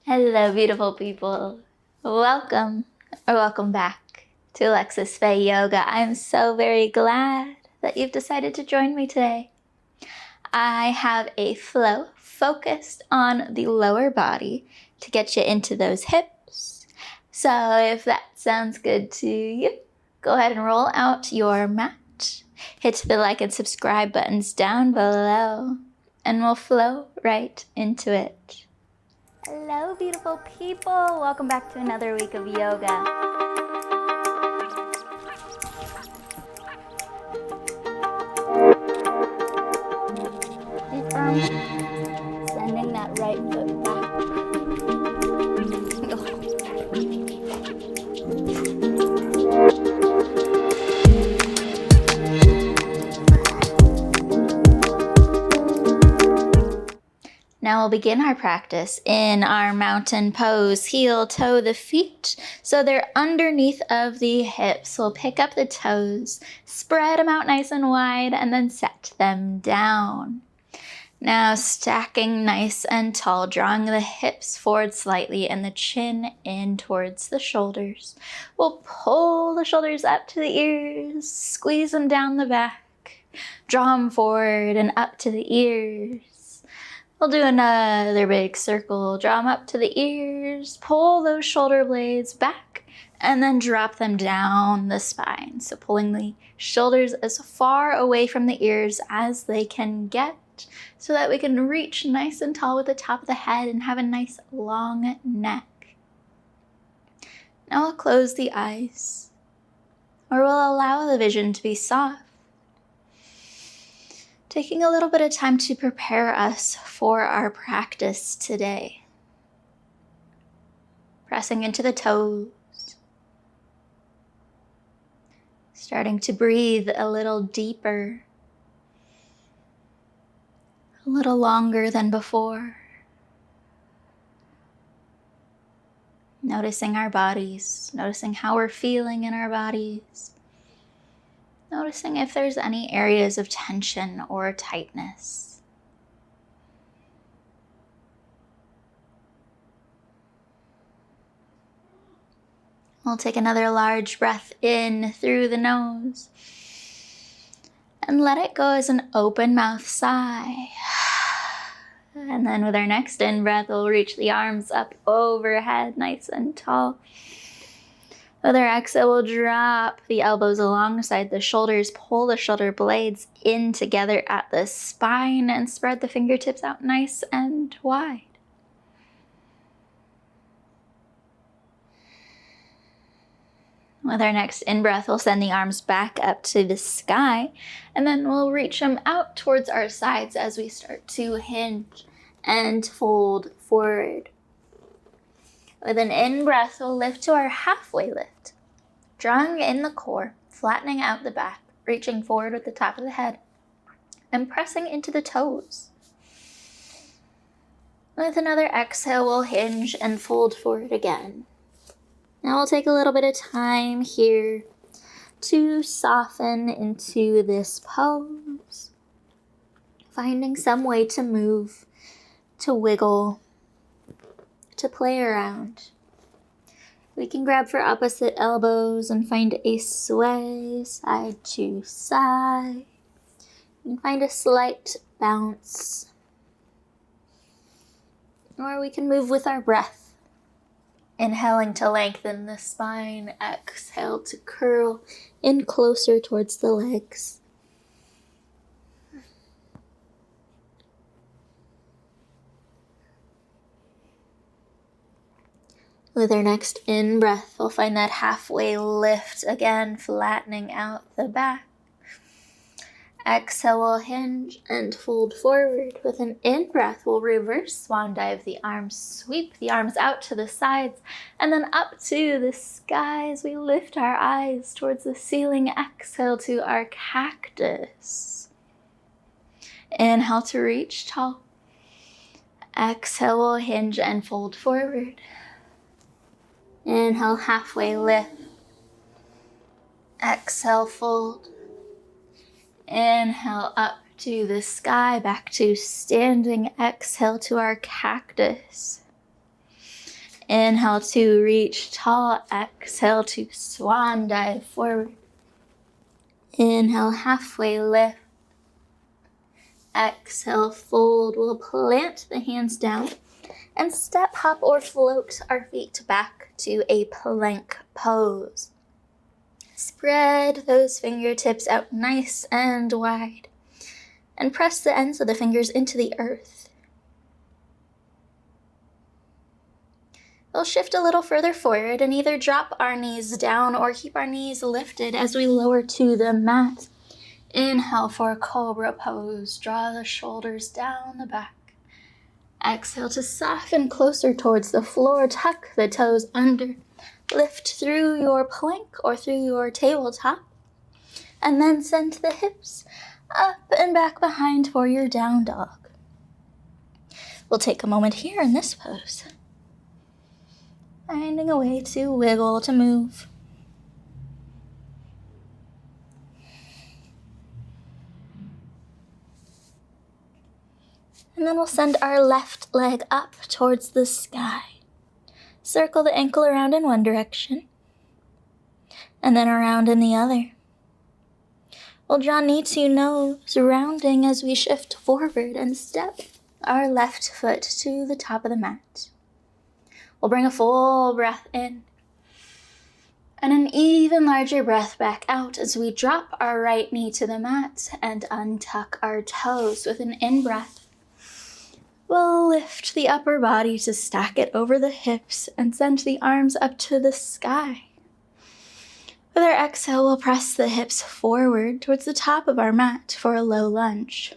Hello, beautiful people. Welcome back to Alexis Faye Yoga. I'm so very glad that you've decided to join me today. I have a flow focused on the lower body to get you into those hips. So if that sounds good to you, go ahead and roll out your mat. Hit the like and subscribe buttons down below, and we'll flow right into it. Hello, beautiful people. Welcome back to another week of yoga. Be firm, sending that right foot back. Now we'll begin our practice in our mountain pose. Heel, toe the feet so they're underneath of the hips. We'll pick up the toes, spread them out nice and wide, and then set them down. Now stacking nice and tall, drawing the hips forward slightly and the chin in towards the shoulders. We'll pull the shoulders up to the ears, squeeze them down the back, draw them forward and up to the ears. We'll do another big circle, draw them up to the ears, pull those shoulder blades back, and then drop them down the spine. So pulling the shoulders as far away from the ears as they can get so that we can reach nice and tall with the top of the head and have a nice long neck. Now we'll close the eyes, or we'll allow the vision to be soft, taking a little bit of time to prepare us for our practice today. Pressing into the toes, starting to breathe a little deeper, a little longer than before. Noticing our bodies, noticing how we're feeling in our bodies. Noticing if there's any areas of tension or tightness. We'll take another large breath in through the nose and let it go as an open mouth sigh. And then with our next in-breath, we'll reach the arms up overhead, nice and tall. With our exhale, we'll drop the elbows alongside the shoulders, pull the shoulder blades in together at the spine, and spread the fingertips out nice and wide. With our next in-breath, we'll send the arms back up to the sky, and then we'll reach them out towards our sides as we start to hinge and fold forward. With an in-breath, we'll lift to our halfway lift, drawing in the core, flattening out the back, reaching forward with the top of the head, and pressing into the toes. With another exhale, we'll hinge and fold forward again. Now we'll take a little bit of time here to soften into this pose, finding some way to move, to wiggle, to play around. We can grab for opposite elbows and find a sway side to side. You can find a slight bounce. Or we can move with our breath. Inhaling to lengthen the spine, exhale to curl in closer towards the legs. With our next in-breath, we'll find that halfway lift again, flattening out the back. Exhale, we'll hinge and fold forward. With an in-breath, we'll reverse swan dive the arms, sweep the arms out to the sides, and then up to the sky as we lift our eyes towards the ceiling. Exhale to our cactus. Inhale to reach tall. Exhale, we'll hinge and fold forward. Inhale, halfway lift. Exhale, fold. Inhale, up to the sky, back to standing. Exhale to our cactus. Inhale to reach tall. Exhale to swan dive forward. Inhale, halfway lift. Exhale, fold. We'll plant the hands down and step, hop, or float our feet back to a plank pose. Spread those fingertips out nice and wide and press the ends of the fingers into the earth. We'll shift a little further forward and either drop our knees down or keep our knees lifted as we lower to the mat. Inhale for cobra pose. Draw the shoulders down the back. Exhale to soften closer towards the floor. Tuck the toes under. Lift through your plank or through your tabletop. And then send the hips up and back behind for your down dog. We'll take a moment here in this pose. Finding a way to wiggle, to move. And then we'll send our left leg up towards the sky. Circle the ankle around in one direction, and then around in the other. We'll draw knee to nose, rounding as we shift forward and step our left foot to the top of the mat. We'll bring a full breath in, and an even larger breath back out as we drop our right knee to the mat and untuck our toes with an in-breath. We'll lift the upper body to stack it over the hips and send the arms up to the sky. With our exhale, we'll press the hips forward towards the top of our mat for a low lunge.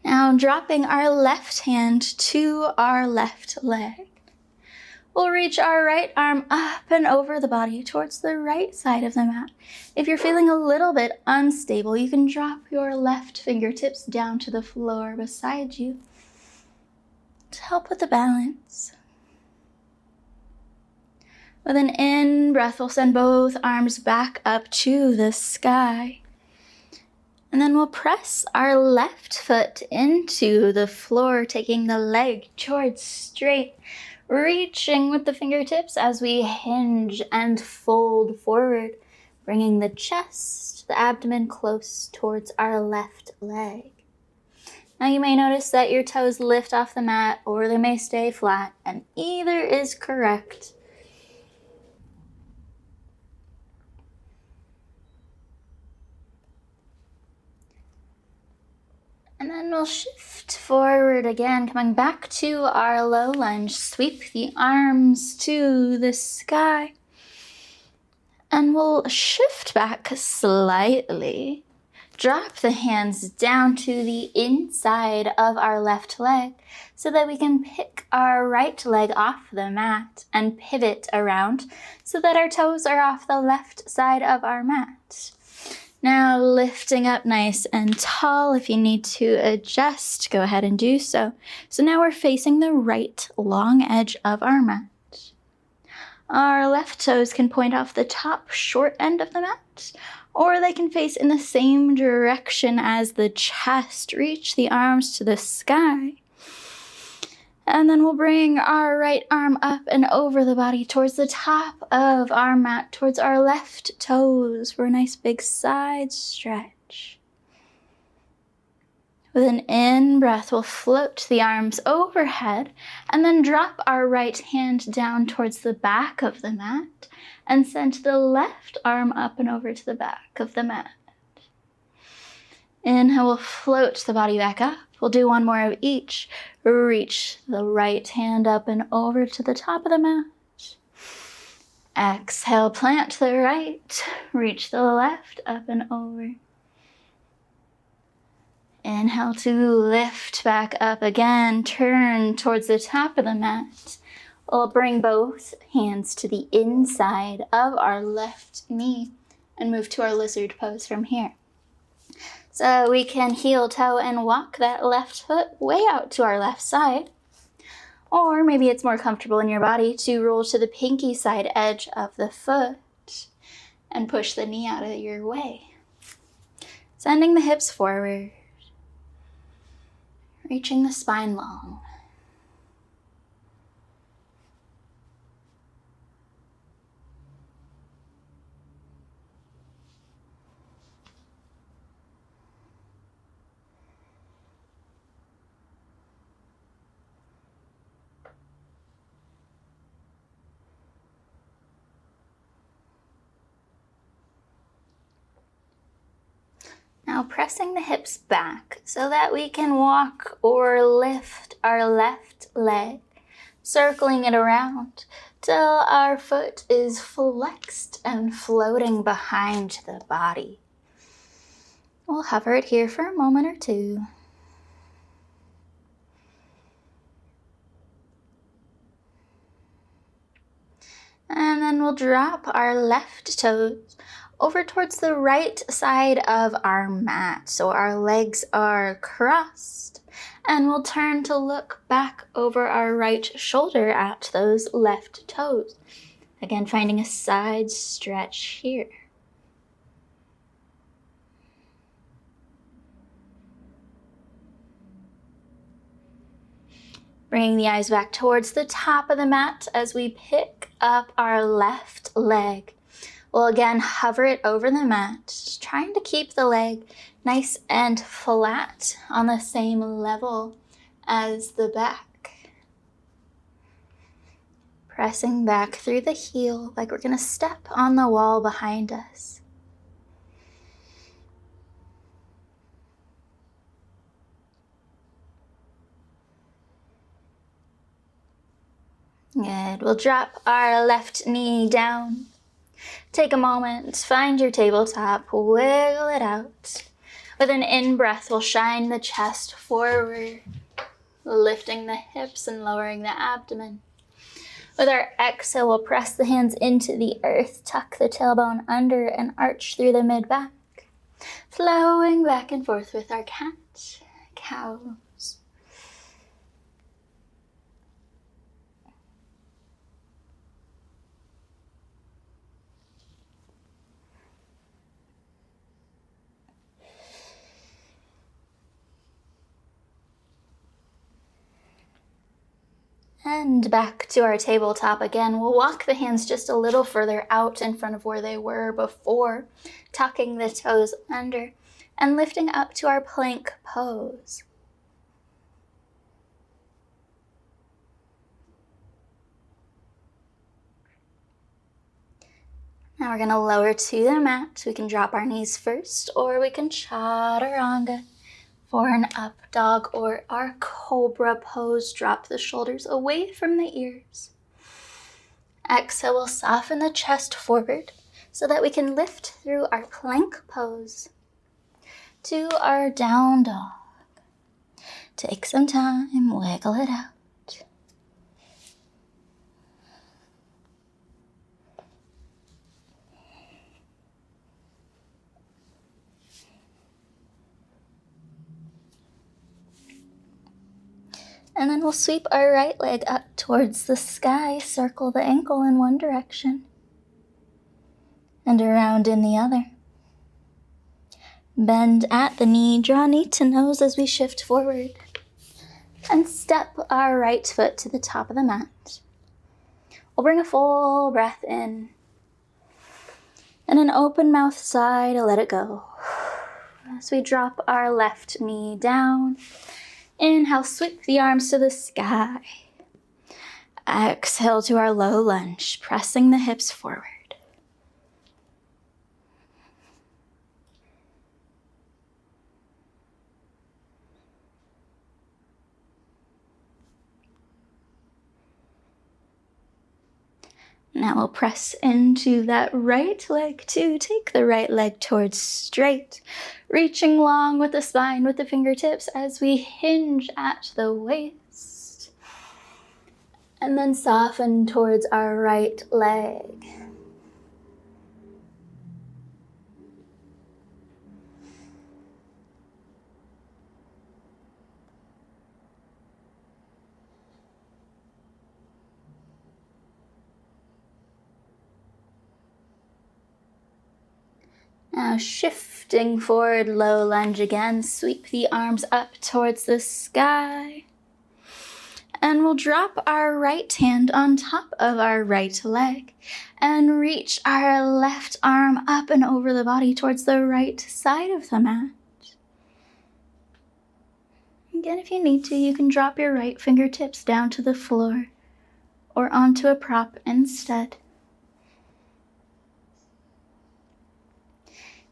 Now dropping our left hand to our left leg. We'll reach our right arm up and over the body towards the right side of the mat. If you're feeling a little bit unstable, you can drop your left fingertips down to the floor beside you to help with the balance. With an in-breath, we'll send both arms back up to the sky. And then we'll press our left foot into the floor, taking the leg towards straight. Reaching with the fingertips as we hinge and fold forward, bringing the chest, the abdomen close towards our left leg. Now you may notice that your toes lift off the mat or they may stay flat, and either is correct. And then we'll shift forward again, coming back to our low lunge. Sweep the arms to the sky. And we'll shift back slightly. Drop the hands down to the inside of our left leg so that we can pick our right leg off the mat and pivot around so that our toes are off the left side of our mat. Now lifting up nice and tall. If you need to adjust, go ahead and do so. So now we're facing the right long edge of our mat. Our left toes can point off the top short end of the mat, or they can face in the same direction as the chest. Reach the arms to the sky. And then we'll bring our right arm up and over the body towards the top of our mat, towards our left toes for a nice big side stretch. With an in-breath, we'll float the arms overhead and then drop our right hand down towards the back of the mat and send the left arm up and over to the back of the mat. Inhale, we'll float the body back up. We'll do one more of each. Reach the right hand up and over to the top of the mat. Exhale, plant the right. Reach the left up and over. Inhale to lift back up again. Turn towards the top of the mat. We'll bring both hands to the inside of our left knee and move to our lizard pose from here. So we can heel toe and walk that left foot way out to our left side. Or maybe it's more comfortable in your body to roll to the pinky side edge of the foot and push the knee out of your way. Sending the hips forward. reaching the spine long. Now pressing the hips back so that we can walk or lift our left leg, circling it around till our foot is flexed and floating behind the body. We'll hover it here for a moment or two. And then we'll drop our left toes over towards the right side of our mat. So our legs are crossed. And we'll turn to look back over our right shoulder at those left toes. Again, finding a side stretch here. Bringing the eyes back towards the top of the mat as we pick up our left leg. We'll again hover it over the mat, just trying to keep the leg nice and flat on the same level as the back. Pressing back through the heel like we're going to step on the wall behind us. Good. We'll drop our left knee down. Take a moment, find your tabletop, wiggle it out. With an in-breath, we'll shine the chest forward, lifting the hips and lowering the abdomen. With our exhale, we'll press the hands into the earth, tuck the tailbone under and arch through the mid-back. Flowing back and forth with our cat, cow. And back to our tabletop again. We'll walk the hands just a little further out in front of where they were before, tucking the toes under and lifting up to our plank pose. Now we're going to lower to the mat. We can drop our knees first, or we can chaturanga for an up dog or our cobra pose. Drop the shoulders away from the ears. Exhale, we'll soften the chest forward so that we can lift through our plank pose to our down dog. Take some time, wiggle it out. And then we'll sweep our right leg up towards the sky, circle the ankle in one direction, and around in the other. Bend at the knee, draw knee to nose as we shift forward, and step our right foot to the top of the mat. We'll bring a full breath in, and an open mouth sigh to let it go. As we drop our left knee down, inhale, sweep the arms to the sky. Exhale to our low lunge, pressing the hips forward. Now we'll press into that right leg too. Take the right leg towards straight, reaching long with the spine with the fingertips as we hinge at the waist. And then soften towards our right leg. Now shift lifting forward, low lunge again. Sweep the arms up towards the sky. And we'll drop our right hand on top of our right leg and reach our left arm up and over the body towards the right side of the mat. Again, if you need to, you can drop your right fingertips down to the floor or onto a prop instead.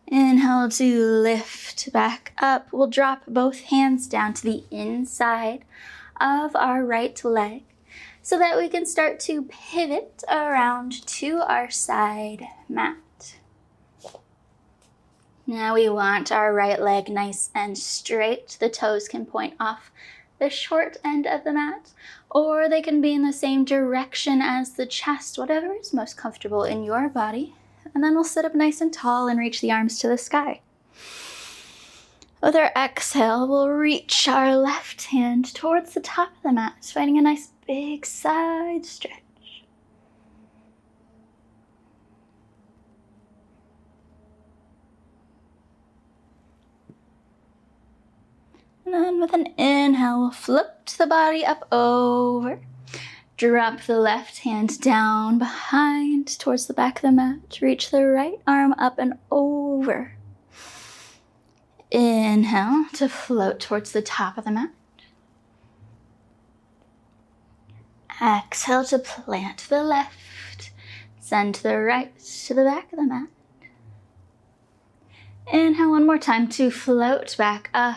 Inhale to lift back up. We'll drop both hands down to the inside of our right leg so that we can start to pivot around to our side mat. Now we want our right leg nice and straight. The toes can point off the short end of the mat, or they can be in the same direction as the chest, whatever is most comfortable in your body. And then we'll sit up nice and tall and reach the arms to the sky. With our exhale, we'll reach our left hand towards the top of the mat, finding a nice big side stretch. And then with an inhale, we'll float the body up over. Drop the left hand down behind towards the back of the mat. Reach the right arm up and over. Inhale to float towards the top of the mat. Exhale to plant the left. Send the right to the back of the mat. Inhale one more time to float back up.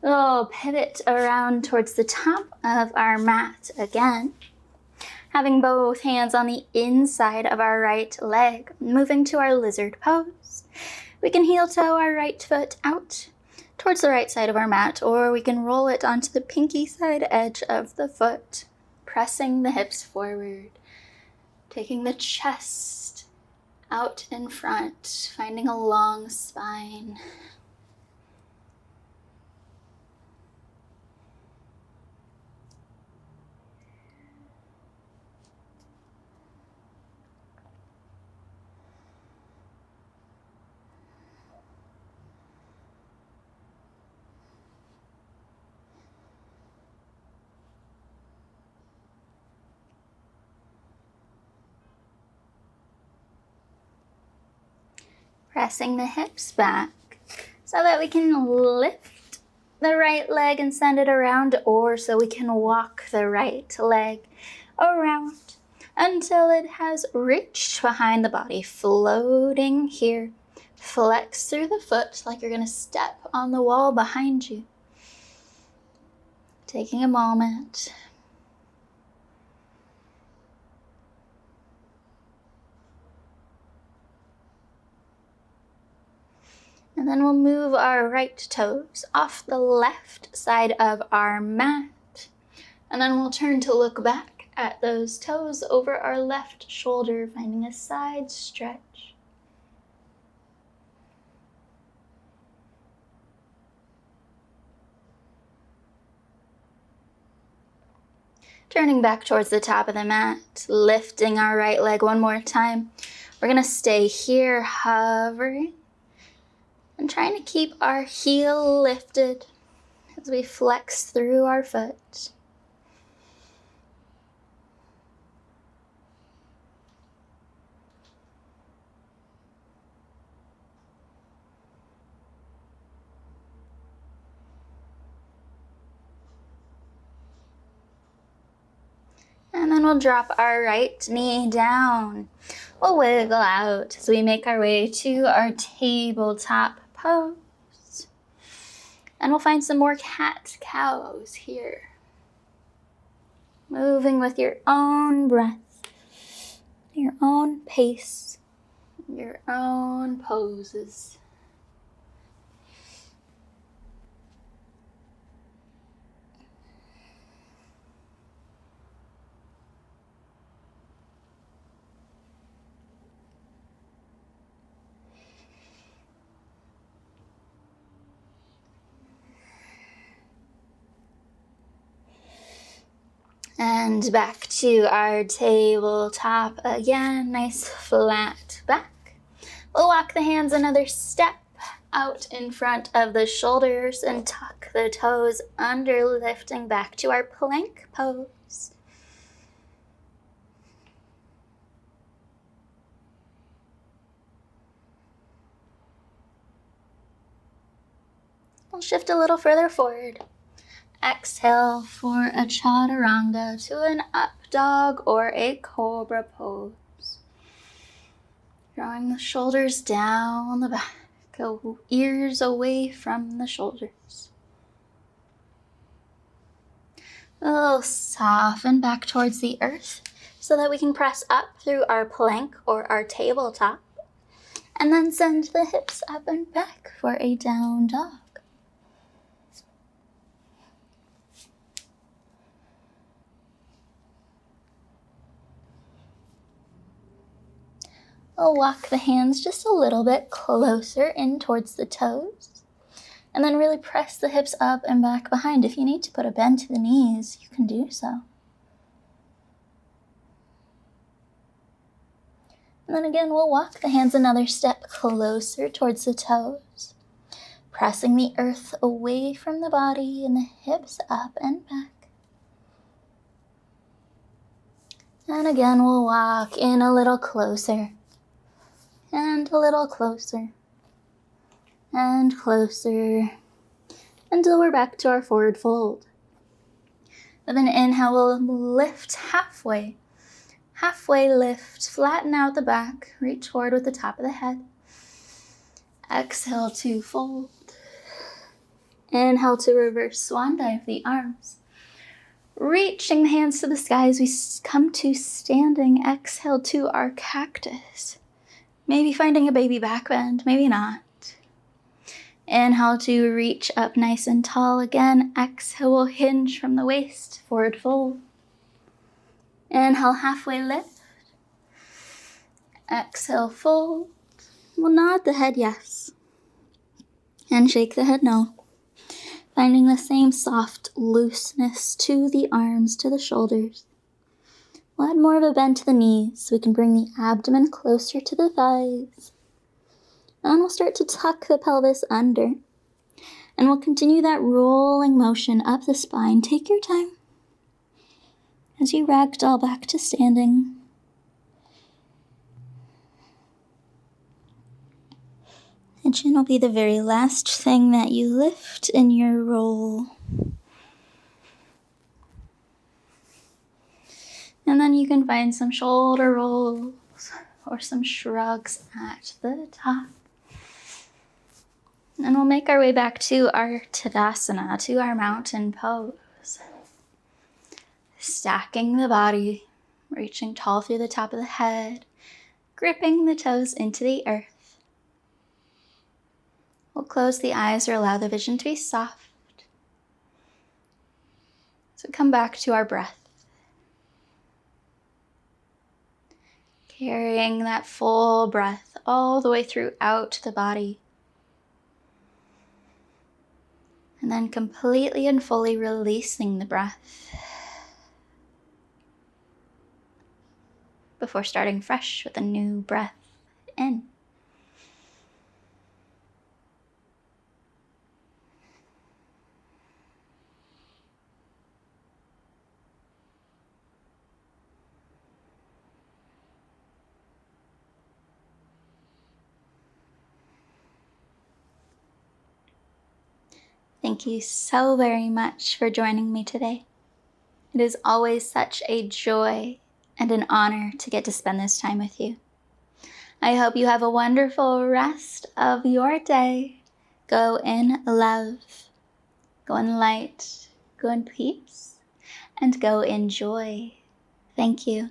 We'll pivot around towards the top of our mat again. Having both hands on the inside of our right leg, moving to our lizard pose. We can heel toe our right foot out towards the right side of our mat, or we can roll it onto the pinky side edge of the foot, pressing the hips forward, taking the chest out in front, finding a long spine. Pressing the hips back so that we can lift the right leg and send it around, or so we can walk the right leg around until it has reached behind the body, floating here. Flex through the foot like you're going to step on the wall behind you. Taking a moment. And then we'll move our right toes off the left side of our mat. And then we'll turn to look back at those toes over our left shoulder, finding a side stretch. Turning back towards the top of the mat, lifting our right leg one more time. We're going to stay here, hovering. And trying to keep our heel lifted as we flex through our foot. And then we'll drop our right knee down. We'll wiggle out as we make our way to our tabletop pose. And we'll find some more cat-cows here. Moving with your own breath, your own pace, your own poses. And back to our tabletop again, nice flat back. We'll walk the hands another step out in front of the shoulders and tuck the toes under, lifting back to our plank pose. We'll shift a little further forward. Exhale for a chaturanga to an up dog or a cobra pose. Drawing the shoulders down the back, ears away from the shoulders. We'll soften back towards the earth so that we can press up through our plank or our tabletop, and then send the hips up and back for a down dog. We'll walk the hands just a little bit closer in towards the toes, and then really press the hips up and back behind. If you need to put a bend to the knees, you can do so. And then again, we'll walk the hands another step closer towards the toes, pressing the earth away from the body and the hips up and back. And again, we'll walk in a little closer, and a little closer, and closer, until we're back to our forward fold. With an inhale, we'll lift halfway. Halfway lift, flatten out the back, reach forward with the top of the head. Exhale to fold. Inhale to reverse swan dive the arms. Reaching the hands to the sky as we come to standing. Exhale to our cactus. Maybe finding a baby back bend, maybe not. Inhale to reach up nice and tall again. Exhale, we'll hinge from the waist, forward fold. Inhale, halfway lift. Exhale, fold. We'll nod the head yes, and shake the head no. Finding the same soft looseness to the arms, to the shoulders. We'll add more of a bend to the knees so we can bring the abdomen closer to the thighs. And we'll start to tuck the pelvis under. And we'll continue that rolling motion up the spine. Take your time as you ragdoll back to standing. The chin will be the very last thing that you lift in your roll. And then you can find some shoulder rolls or some shrugs at the top. And we'll make our way back to our Tadasana, to our mountain pose. Stacking the body, reaching tall through the top of the head, gripping the toes into the earth. We'll close the eyes or allow the vision to be soft. So come back to our breath. Carrying that full breath all the way throughout the body. And then completely and fully releasing the breath before starting fresh with a new breath in. Thank you so very much for joining me today. It is always such a joy and an honor to get to spend this time with you. I hope you have a wonderful rest of your day. Go in love, go in light, go in peace, and go in joy. Thank you.